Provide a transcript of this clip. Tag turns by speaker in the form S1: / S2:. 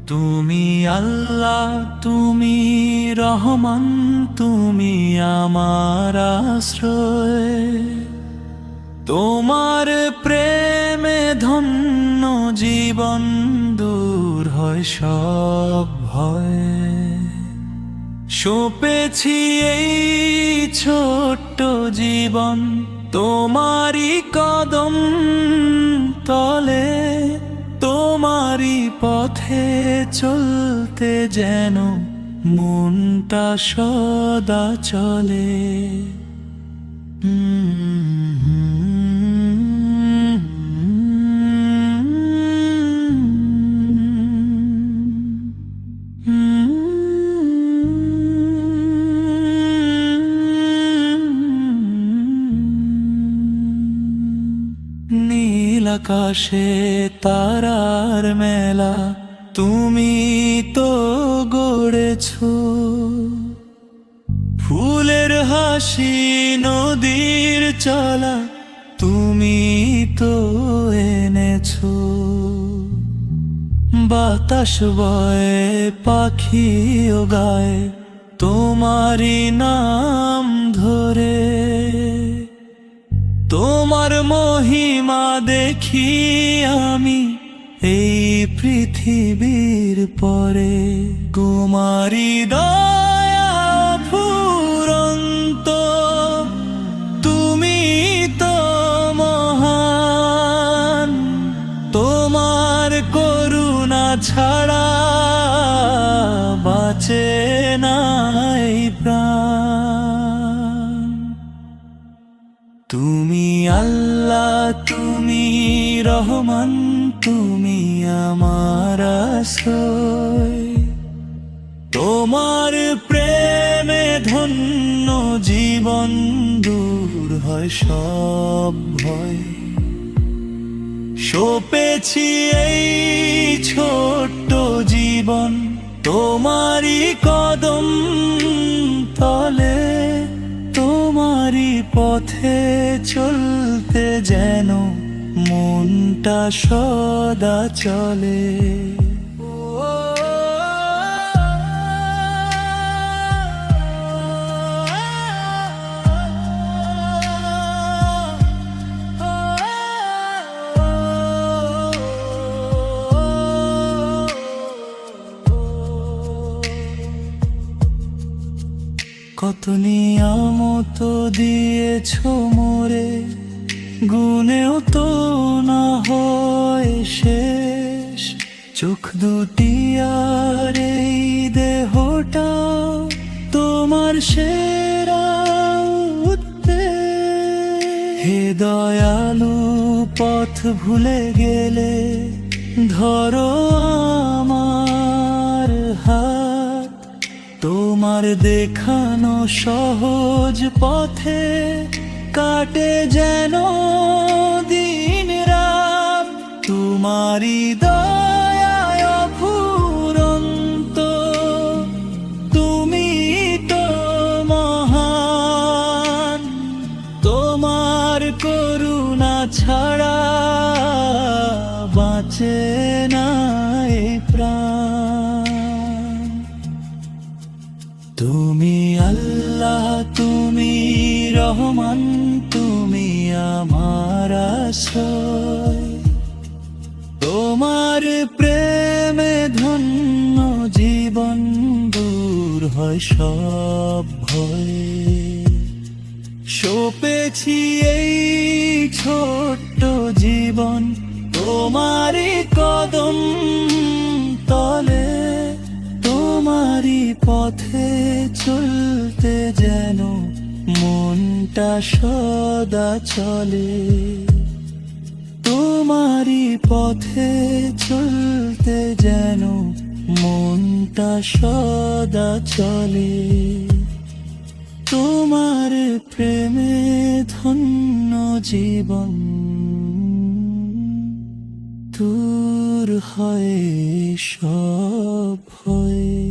S1: তুমি আল্লাহ, তুমি রহমান, তুমি আমার আশ্রয়। তোমার প্রেমে ধন্য জীবন, দূর হয় সব ভয়। সঁপেছি এই ছোট্ট জীবন তোমারি কদম তলে, তোমারি পথে চলতে যেন মনটা সদা চলে। নীল আকাশে তারার মেলা তুমি তো গড়েছো, ফুলের হাসি নদীর চলা তুমি তো এনেছো। বাতাস বয়ে পাখিও গায় তোমারি নাম ধরে। তোমার মহিমা দেখি আমি এই পৃথিবীর পরে। কুমারী দয়া ফুরন্ত, তুমি তো মহান। তোমার করুণা ছাড়া বাঁচে নাই প্রাণ। তুমি আল্লাহ, তুমি রহমান, তুমি আমার আশ্রয়। তোমার প্রেমে ধন্য জীবন, দূর হয় সব ভয়। সঁপেছি এই ছোট্ট জীবন তোমারি কদম তলে, তোমারি পথে চলতে যেন মনটা সদা চলে। কত নিয়ামত দিয়েছো মোরে, গুণেও তো না হয় শেষ। চোখ দুটি আর এই দেহটা তোমার সেরা উদ্দেশ। হে দয়ালু, পথ ভুলে গেলে ধরো আমার হাত। তোমার দেখানো সহজ পথে কাটে যেন দিন রাত। তোমারি দয়ায় অফুরন্ত, তুমি তো মহান। তোমার করুণা ছাড়া বাঁচে নাই প্রাণ। তুমি আল্লাহ, তুমি রহমান, তুমি আমার আশ্রয়। তোমার প্রেমে ধন্য জীবন, দূর হয় সব ভয়। সঁপেছি এই ছোট্ট জীবন তোমারি কদম তলে, তোমারি পথে চলতে যেন মনটা সদা চলে। তোমারি পথে চলতে যেন মনটা সদা চলে তোমার প্রেমে ধন্য জীবন দূর হয় সব ভয়।